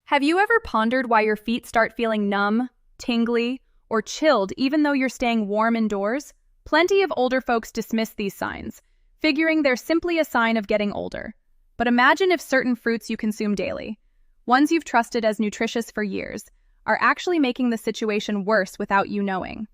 Have you ever pondered why your feet start feeling numb, tingly, or chilled even though you're staying warm indoors? Plenty of older folks dismiss these signs, figuring they're simply a sign of getting older. But imagine if certain fruits you consume daily, ones you've trusted as nutritious for years, are actually making the situation worse without you knowing.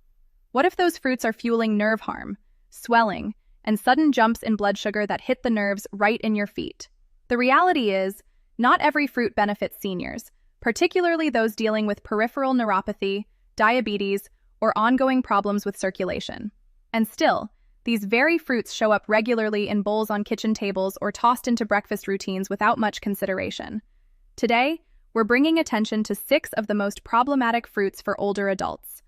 What if those fruits are fueling nerve harm, swelling, and sudden jumps in blood sugar that hit the nerves right in your feet? The reality is, not every fruit benefits seniors, particularly those dealing with peripheral neuropathy, diabetes, or ongoing problems with circulation. And still, these very fruits show up regularly in bowls on kitchen tables or tossed into breakfast routines without much consideration. Today, we're bringing attention to 6 of the most problematic fruits for older adults,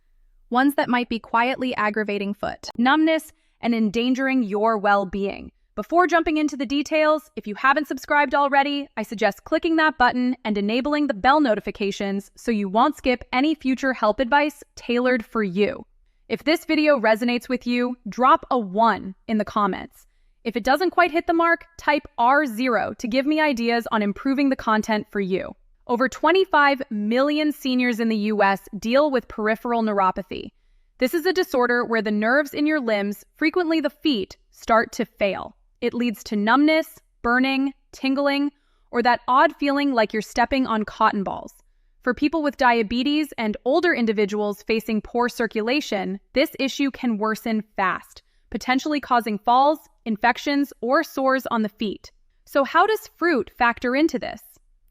ones that might be quietly aggravating foot numbness and endangering your well-being. Before jumping into the details, if you haven't subscribed already, I suggest clicking that button and enabling the bell notifications so you won't skip any future help advice tailored for you. If this video resonates with you, drop a 1 in the comments. If it doesn't quite hit the mark, type R0 to give me ideas on improving the content for you. Over 25 million seniors in the US deal with peripheral neuropathy. This is a disorder where the nerves in your limbs, frequently the feet, start to fail. It leads to numbness, burning, tingling, or that odd feeling like you're stepping on cotton balls. For people with diabetes and older individuals facing poor circulation, this issue can worsen fast, potentially causing falls, infections, or sores on the feet. So how does fruit factor into this?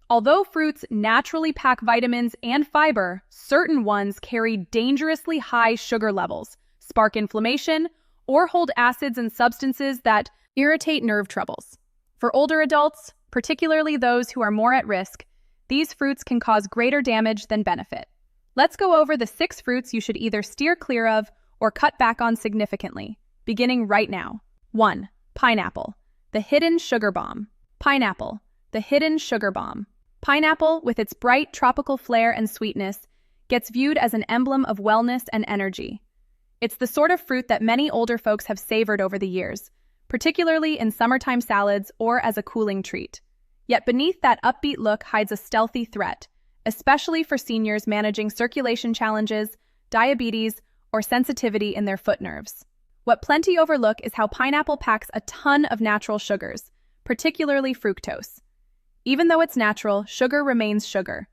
Although fruits naturally pack vitamins and fiber, certain ones carry dangerously high sugar levels, spark inflammation, or hold acids and substances that irritate nerve troubles. For older adults, particularly those who are more at risk, these fruits can cause greater damage than benefit. Let's go over the 6 fruits you should either steer clear of or cut back on significantly, beginning right now. 1. Pineapple, the hidden sugar bomb. Pineapple, the hidden sugar bomb. Pineapple, with its bright tropical flair and sweetness, gets viewed as an emblem of wellness and energy. It's the sort of fruit that many older folks have savored over the years, particularly in summertime salads or as a cooling treat. Yet beneath that upbeat look hides a stealthy threat, especially for seniors managing circulation challenges, diabetes, or sensitivity in their foot nerves. What plenty overlook is how pineapple packs a ton of natural sugars, particularly fructose. Even though it's natural, sugar remains sugar,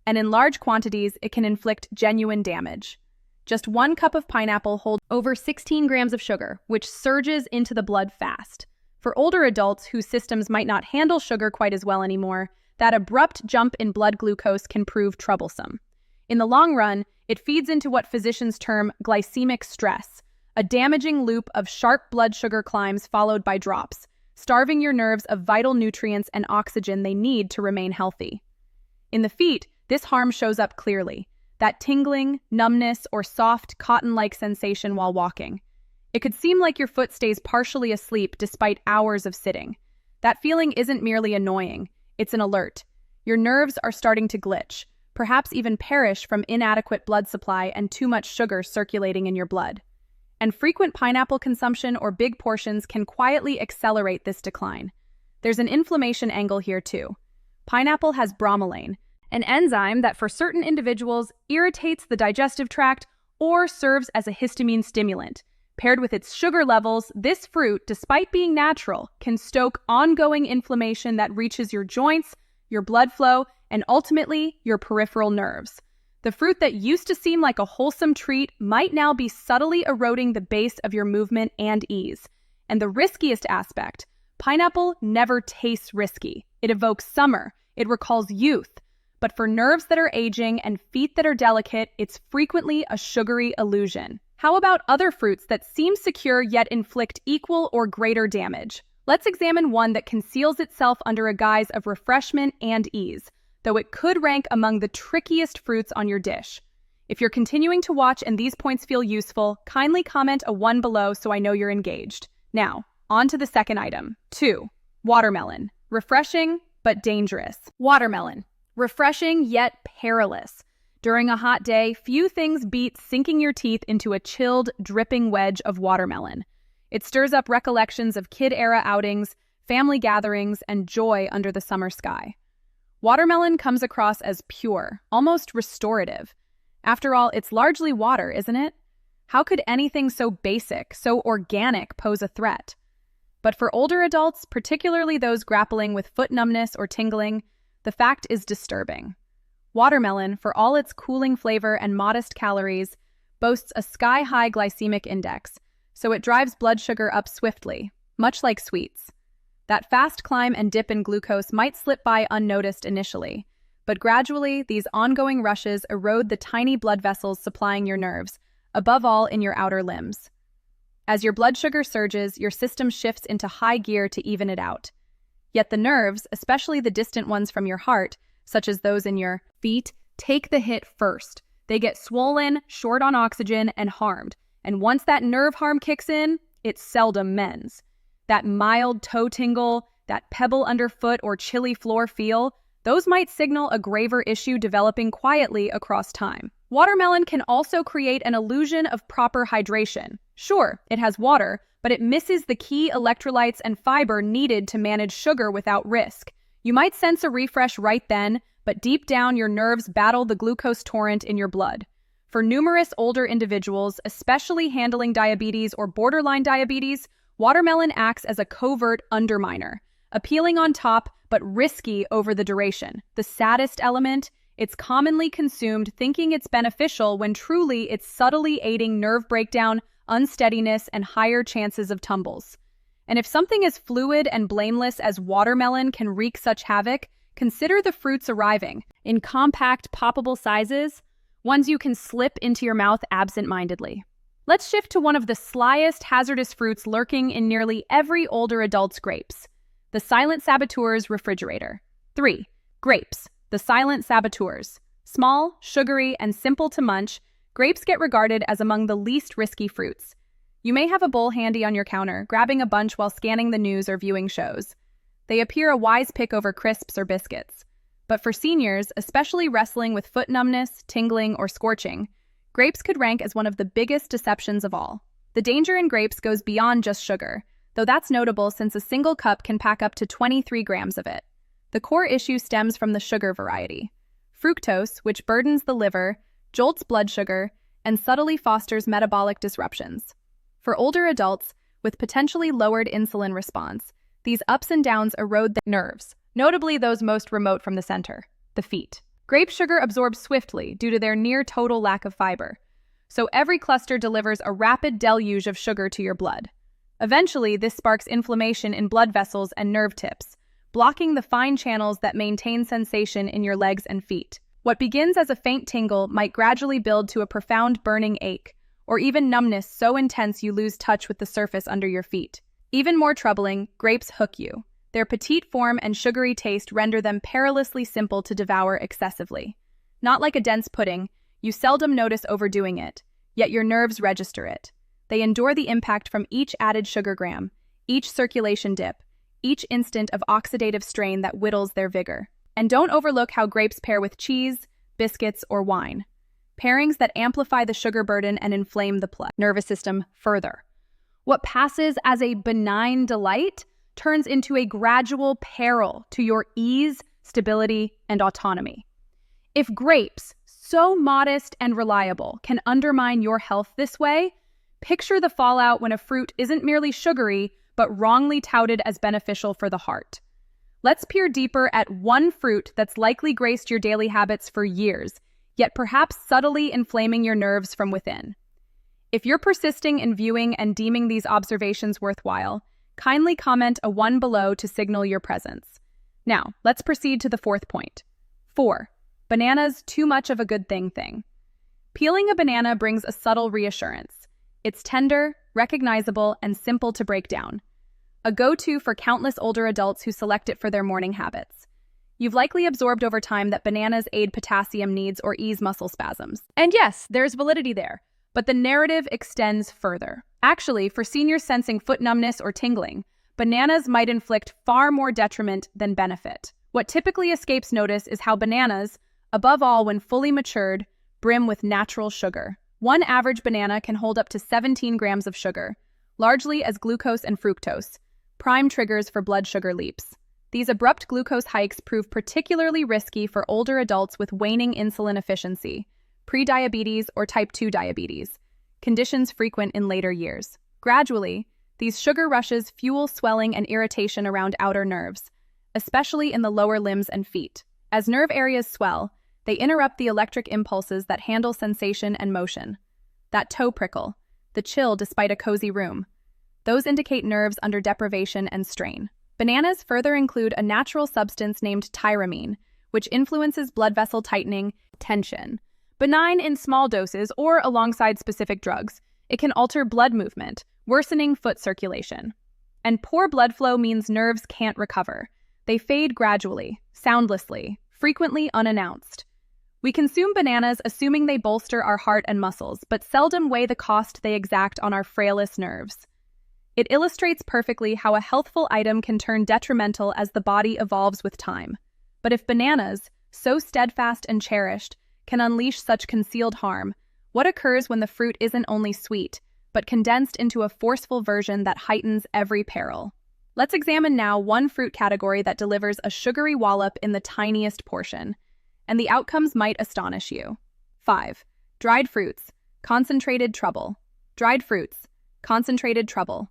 and in large quantities, it can inflict genuine damage. Just 1 cup of pineapple holds over 16 grams of sugar, which surges into the blood fast. For older adults whose systems might not handle sugar quite as well anymore, that abrupt jump in blood glucose can prove troublesome. In the long run, it feeds into what physicians term glycemic stress, a damaging loop of sharp blood sugar climbs followed by drops, starving your nerves of vital nutrients and oxygen they need to remain healthy. In the feet, this harm shows up clearly. That tingling, numbness, or soft, cotton-like sensation while walking. It could seem like your foot stays partially asleep despite hours of sitting. That feeling isn't merely annoying, it's an alert. Your nerves are starting to glitch, perhaps even perish from inadequate blood supply and too much sugar circulating in your blood. And frequent pineapple consumption or big portions can quietly accelerate this decline. There's an inflammation angle here too. Pineapple has bromelain, an enzyme that for certain individuals irritates the digestive tract or serves as a histamine stimulant. Paired with its sugar levels, this fruit, despite being natural, can stoke ongoing inflammation that reaches your joints, your blood flow, and ultimately your peripheral nerves. The fruit that used to seem like a wholesome treat might now be subtly eroding the base of your movement and ease. And the riskiest aspect, pineapple never tastes risky. It evokes summer, it recalls youth. But for nerves that are aging and feet that are delicate, it's frequently a sugary illusion. How about other fruits that seem secure yet inflict equal or greater damage? Let's examine one that conceals itself under a guise of refreshment and ease, though it could rank among the trickiest fruits on your dish. If you're continuing to watch and these points feel useful, kindly comment a 1 below so I know you're engaged. Now, on to the second item. 2. Watermelon. Refreshing, but dangerous. Watermelon. Refreshing yet perilous. During a hot day, few things beat sinking your teeth into a chilled, dripping wedge of watermelon. It stirs up recollections of kid-era outings, family gatherings, and joy under the summer sky. Watermelon comes across as pure, almost restorative. After all, it's largely water, isn't it? How could anything so basic, so organic, pose a threat? But for older adults, particularly those grappling with foot numbness or tingling, the fact is disturbing. Watermelon, for all its cooling flavor and modest calories, boasts a sky-high glycemic index, so it drives blood sugar up swiftly, much like sweets. That fast climb and dip in glucose might slip by unnoticed initially, but gradually these ongoing rushes erode the tiny blood vessels supplying your nerves, above all in your outer limbs. As your blood sugar surges, your system shifts into high gear to even it out. Yet the nerves, especially the distant ones from your heart, such as those in your feet, take the hit first. They get swollen, short on oxygen, and harmed. And once that nerve harm kicks in, it seldom mends. That mild toe tingle, that pebble underfoot or chilly floor feel, those might signal a graver issue developing quietly across time. Watermelon can also create an illusion of proper hydration. Sure, it has water, but it misses the key electrolytes and fiber needed to manage sugar without risk. You might sense a refresh right then, but deep down your nerves battle the glucose torrent in your blood. For numerous older individuals, especially handling diabetes or borderline diabetes, watermelon acts as a covert underminer, appealing on top but risky over the duration. The saddest element, it's commonly consumed thinking it's beneficial when truly it's subtly aiding nerve breakdown, unsteadiness, and higher chances of tumbles. And if something as fluid and blameless as watermelon can wreak such havoc, consider the fruits arriving in compact, poppable sizes, ones you can slip into your mouth absent-mindedly. Let's shift to one of the slyest hazardous fruits lurking in nearly every older adult's grapes, the silent saboteur's refrigerator. 3. Grapes, the silent saboteurs. Small, sugary, and simple to munch, grapes get regarded as among the least risky fruits. You may have a bowl handy on your counter, grabbing a bunch while scanning the news or viewing shows. They appear a wise pick over crisps or biscuits. But for seniors, especially wrestling with foot numbness, tingling, or scorching, grapes could rank as one of the biggest deceptions of all. The danger in grapes goes beyond just sugar, though that's notable since a single cup can pack up to 23 grams of it. The core issue stems from the sugar variety. Fructose, which burdens the liver, jolts blood sugar, and subtly fosters metabolic disruptions. For older adults, with potentially lowered insulin response, these ups and downs erode the nerves, notably those most remote from the center, the feet. Grape sugar absorbs swiftly due to their near-total lack of fiber, so every cluster delivers a rapid deluge of sugar to your blood. Eventually, this sparks inflammation in blood vessels and nerve tips, blocking the fine channels that maintain sensation in your legs and feet. What begins as a faint tingle might gradually build to a profound burning ache, or even numbness so intense you lose touch with the surface under your feet. Even more troubling, grapes hook you. Their petite form and sugary taste render them perilously simple to devour excessively. Not like a dense pudding, you seldom notice overdoing it, yet your nerves register it. They endure the impact from each added sugar gram, each circulation dip, each instant of oxidative strain that whittles their vigor. And don't overlook how grapes pair with cheese, biscuits, or wine. Pairings that amplify the sugar burden and inflame the nervous system further. What passes as a benign delight turns into a gradual peril to your ease, stability, and autonomy. If grapes, so modest and reliable, can undermine your health this way, picture the fallout when a fruit isn't merely sugary, but wrongly touted as beneficial for the heart. Let's peer deeper at one fruit that's likely graced your daily habits for years, yet perhaps subtly inflaming your nerves from within. If you're persisting in viewing and deeming these observations worthwhile, kindly comment a 1 below to signal your presence. Now, let's proceed to the 4th point. 4. Bananas too much of a good thing. Peeling a banana brings a subtle reassurance. It's tender, recognizable, and simple to break down. A go-to for countless older adults who select it for their morning habits. You've likely absorbed over time that bananas aid potassium needs or ease muscle spasms. And yes, there's validity there, but the narrative extends further. Actually, for seniors sensing foot numbness or tingling, bananas might inflict far more detriment than benefit. What typically escapes notice is how bananas, above all when fully matured, brim with natural sugar. One average banana can hold up to 17 grams of sugar, largely as glucose and fructose, prime triggers for blood sugar leaps. These abrupt glucose hikes prove particularly risky for older adults with waning insulin efficiency, prediabetes or type 2 diabetes, conditions frequent in later years. Gradually, these sugar rushes fuel swelling and irritation around outer nerves, especially in the lower limbs and feet. As nerve areas swell, they interrupt the electric impulses that handle sensation and motion. That toe prickle, the chill despite a cozy room, those indicate nerves under deprivation and strain. Bananas further include a natural substance named tyramine, which influences blood vessel tightening, tension. Benign in small doses or alongside specific drugs, it can alter blood movement, worsening foot circulation. And poor blood flow means nerves can't recover. They fade gradually, soundlessly, frequently unannounced. We consume bananas assuming they bolster our heart and muscles, but seldom weigh the cost they exact on our frailest nerves. It illustrates perfectly how a healthful item can turn detrimental as the body evolves with time. But if bananas, so steadfast and cherished, can unleash such concealed harm, what occurs when the fruit isn't only sweet, but condensed into a forceful version that heightens every peril? Let's examine now one fruit category that delivers a sugary wallop in the tiniest portion, and the outcomes might astonish you. 5. Dried fruits. Concentrated trouble. Dried fruits. Concentrated trouble.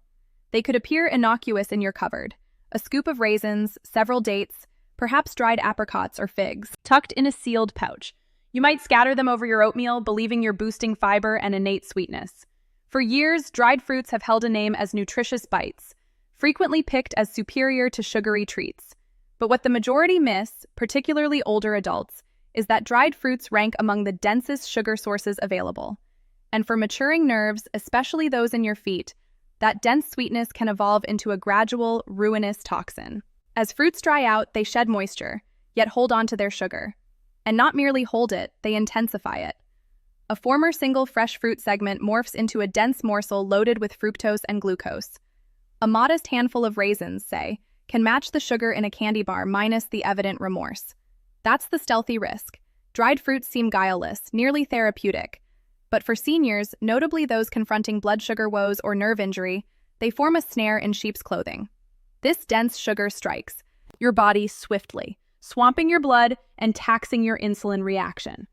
They could appear innocuous in your cupboard. A scoop of raisins, several dates, perhaps dried apricots or figs, tucked in a sealed pouch. You might scatter them over your oatmeal, believing you're boosting fiber and innate sweetness. For years, dried fruits have held a name as nutritious bites, frequently picked as superior to sugary treats. But what the majority miss, particularly older adults, is that dried fruits rank among the densest sugar sources available. And for maturing nerves, especially those in your feet, that dense sweetness can evolve into a gradual, ruinous toxin. As fruits dry out, they shed moisture, yet hold on to their sugar. And not merely hold it, they intensify it. A former single fresh fruit segment morphs into a dense morsel loaded with fructose and glucose. A modest handful of raisins, say, can match the sugar in a candy bar minus the evident remorse. That's the stealthy risk. Dried fruits seem guileless, nearly therapeutic. But for seniors, notably those confronting blood sugar woes or nerve injury, they form a snare in sheep's clothing. This dense sugar strikes your body swiftly, swamping your blood and taxing your insulin reaction.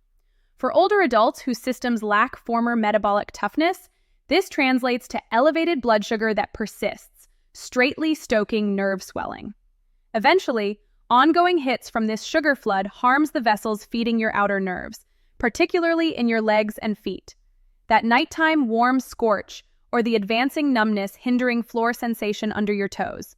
For older adults whose systems lack former metabolic toughness, this translates to elevated blood sugar that persists, straightly stoking nerve swelling. Eventually, ongoing hits from this sugar flood harms the vessels feeding your outer nerves, particularly in your legs and feet. That nighttime warm scorch or the advancing numbness hindering floor sensation under your toes.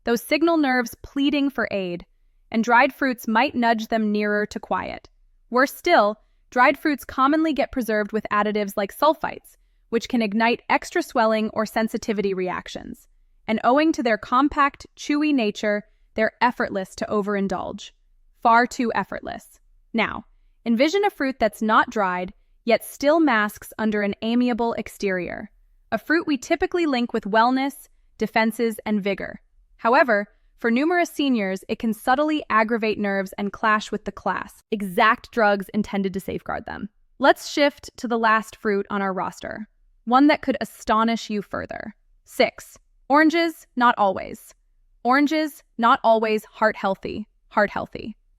Those signal nerves pleading for aid, and dried fruits might nudge them nearer to quiet. Worse still, dried fruits commonly get preserved with additives like sulfites, which can ignite extra swelling or sensitivity reactions. And owing to their compact, chewy nature, they're effortless to overindulge. Far too effortless. Now, envision a fruit that's not dried, yet still masks under an amiable exterior. A fruit we typically link with wellness, defenses, and vigor. However, for numerous seniors, it can subtly aggravate nerves and clash with the class, exact drugs intended to safeguard them. Let's shift to the last fruit on our roster, one that could astonish you further. 6. Oranges, not always. Oranges, not always heart healthy.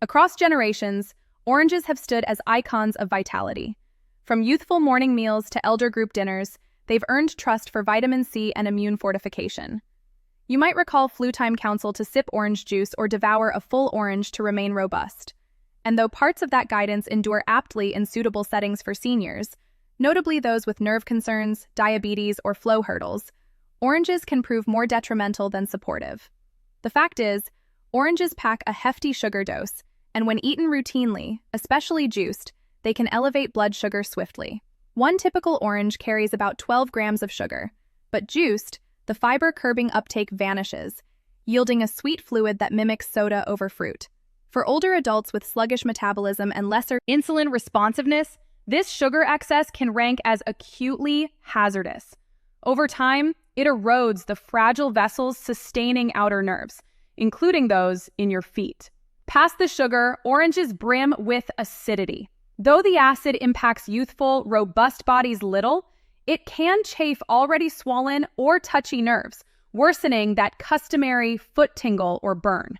Across generations, oranges have stood as icons of vitality. From youthful morning meals to elder group dinners, they've earned trust for vitamin C and immune fortification. You might recall flu time counsel to sip orange juice or devour a full orange to remain robust. And though parts of that guidance endure aptly in suitable settings for seniors, notably those with nerve concerns, diabetes, or flow hurdles, oranges can prove more detrimental than supportive. The fact is, oranges pack a hefty sugar dose, and when eaten routinely, especially juiced, they can elevate blood sugar swiftly. One typical orange carries about 12 grams of sugar, but juiced, the fiber-curbing uptake vanishes, yielding a sweet fluid that mimics soda over fruit. For older adults with sluggish metabolism and lesser insulin responsiveness, this sugar excess can rank as acutely hazardous. Over time, it erodes the fragile vessels sustaining outer nerves, including those in your feet. Past the sugar, oranges brim with acidity. Though the acid impacts youthful, robust bodies little, it can chafe already swollen or touchy nerves, worsening that customary foot tingle or burn.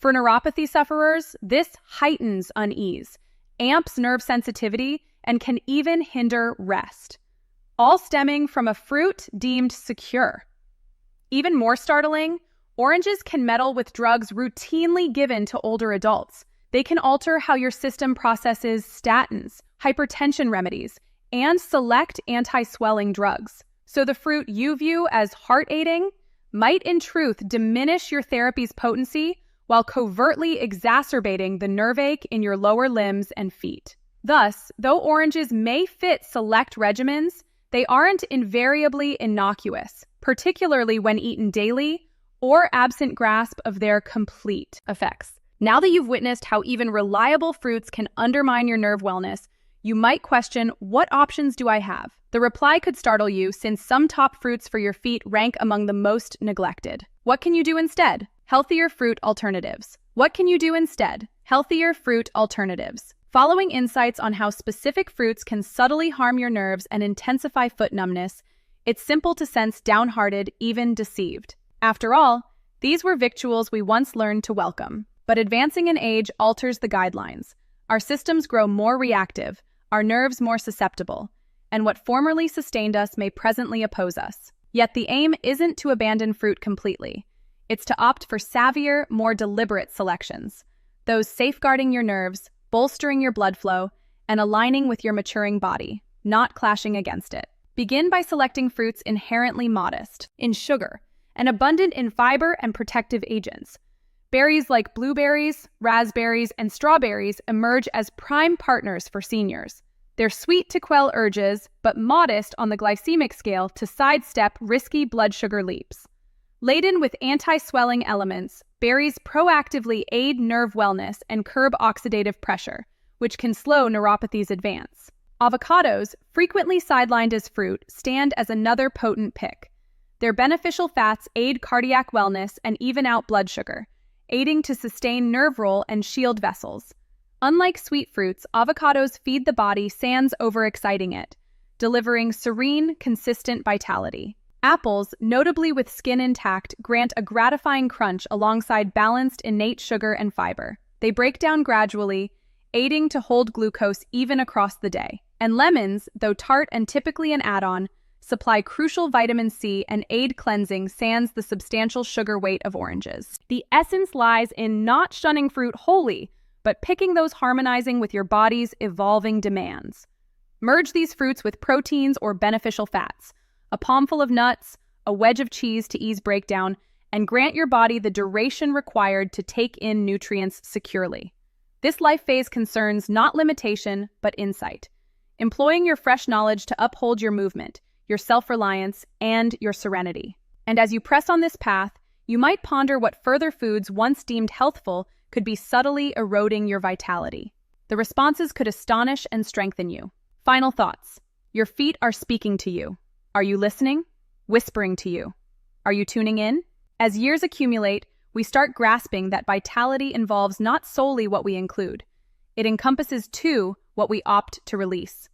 For neuropathy sufferers, this heightens unease, amps nerve sensitivity, and can even hinder rest, all stemming from a fruit deemed secure. Even more startling, oranges can meddle with drugs routinely given to older adults. They can alter how your system processes statins, hypertension remedies, and select anti-swelling drugs. So the fruit you view as heart-aiding might in truth diminish your therapy's potency while covertly exacerbating the nerve ache in your lower limbs and feet. Thus, though oranges may fit select regimens, they aren't invariably innocuous, particularly when eaten daily or absent grasp of their complete effects. Now that you've witnessed how even reliable fruits can undermine your nerve wellness, you might question, what options do I have? The reply could startle you, since some top fruits for your feet rank among the most neglected. What can you do instead? Healthier fruit alternatives. What can you do instead? Healthier fruit alternatives. Following insights on how specific fruits can subtly harm your nerves and intensify foot numbness, it's simple to sense downhearted, even deceived. After all, these were victuals we once learned to welcome. But advancing in age alters the guidelines. Our systems grow more reactive, our nerves more susceptible, and what formerly sustained us may presently oppose us. Yet the aim isn't to abandon fruit completely. It's to opt for savvier, more deliberate selections, those safeguarding your nerves, bolstering your blood flow, and aligning with your maturing body, not clashing against it. Begin by selecting fruits inherently modest in sugar and abundant in fiber and protective agents. Berries like blueberries, raspberries, and strawberries emerge as prime partners for seniors. They're sweet to quell urges, but modest on the glycemic scale to sidestep risky blood sugar leaps. Laden with anti-swelling elements, berries proactively aid nerve wellness and curb oxidative pressure, which can slow neuropathy's advance. Avocados, frequently sidelined as fruit, stand as another potent pick. Their beneficial fats aid cardiac wellness and even out blood sugar, aiding to sustain nerve roll and shield vessels. Unlike sweet fruits, avocados feed the body sans overexciting it, delivering serene, consistent vitality. Apples, notably with skin intact, grant a gratifying crunch alongside balanced innate sugar and fiber. They break down gradually, aiding to hold glucose even across the day. And lemons, though tart and typically an add-on, supply crucial vitamin C and aid cleansing sans the substantial sugar weight of oranges. The essence lies in not shunning fruit wholly, but picking those harmonizing with your body's evolving demands. Merge these fruits with proteins or beneficial fats, a palmful of nuts, a wedge of cheese to ease breakdown, and grant your body the duration required to take in nutrients securely. This life phase concerns not limitation, but insight, employing your fresh knowledge to uphold your movement, your self-reliance, and your serenity. And as you press on this path, you might ponder what further foods once deemed healthful could be subtly eroding your vitality. The responses could astonish and strengthen you. Final thoughts. Your feet are speaking to you. Are you listening? Whispering to you. Are you tuning in? As years accumulate, we start grasping that vitality involves not solely what we include. It encompasses, too, what we opt to release.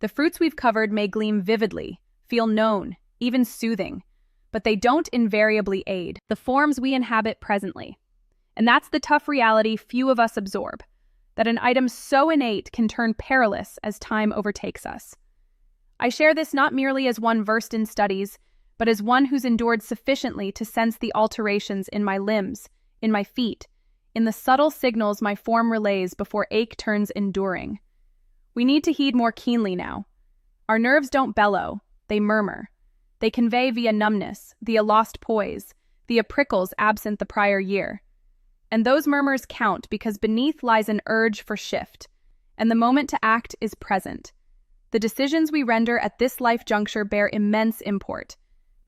The fruits we've covered may gleam vividly, feel known, even soothing, but they don't invariably aid the forms we inhabit presently. And that's the tough reality few of us absorb, that an item so innate can turn perilous as time overtakes us. I share this not merely as one versed in studies, but as one who's endured sufficiently to sense the alterations in my limbs, in my feet, in the subtle signals my form relays before ache turns enduring. We need to heed more keenly now. Our nerves don't bellow, they murmur. They convey via numbness, via lost poise, via prickles absent the prior year. And those murmurs count because beneath lies an urge for shift, and the moment to act is present. The decisions we render at this life juncture bear immense import,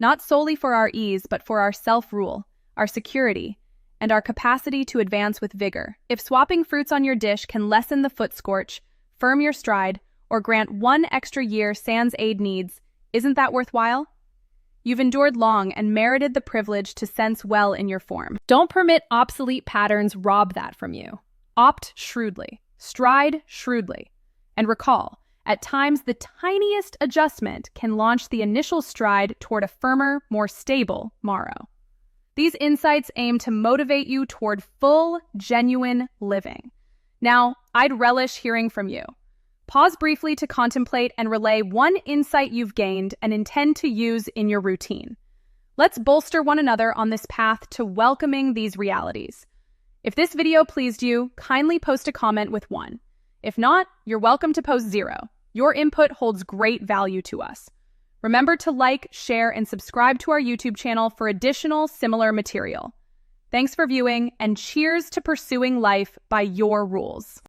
not solely for our ease, but for our self-rule, our security, and our capacity to advance with vigor. If swapping fruits on your dish can lessen the foot scorch, firm your stride, or grant one extra year sans aid needs, isn't that worthwhile? You've endured long and merited the privilege to sense well in your form. Don't permit obsolete patterns rob that from you. Opt shrewdly, stride shrewdly, and recall, at times the tiniest adjustment can launch the initial stride toward a firmer, more stable morrow. These insights aim to motivate you toward full, genuine living. Now, I'd relish hearing from you. Pause briefly to contemplate and relay one insight you've gained and intend to use in your routine. Let's bolster one another on this path to welcoming these realities. If this video pleased you, kindly post a comment with one. If not, you're welcome to post 0. Your input holds great value to us. Remember to like, share, and subscribe to our YouTube channel for additional similar material. Thanks for viewing, and cheers to pursuing life by your rules.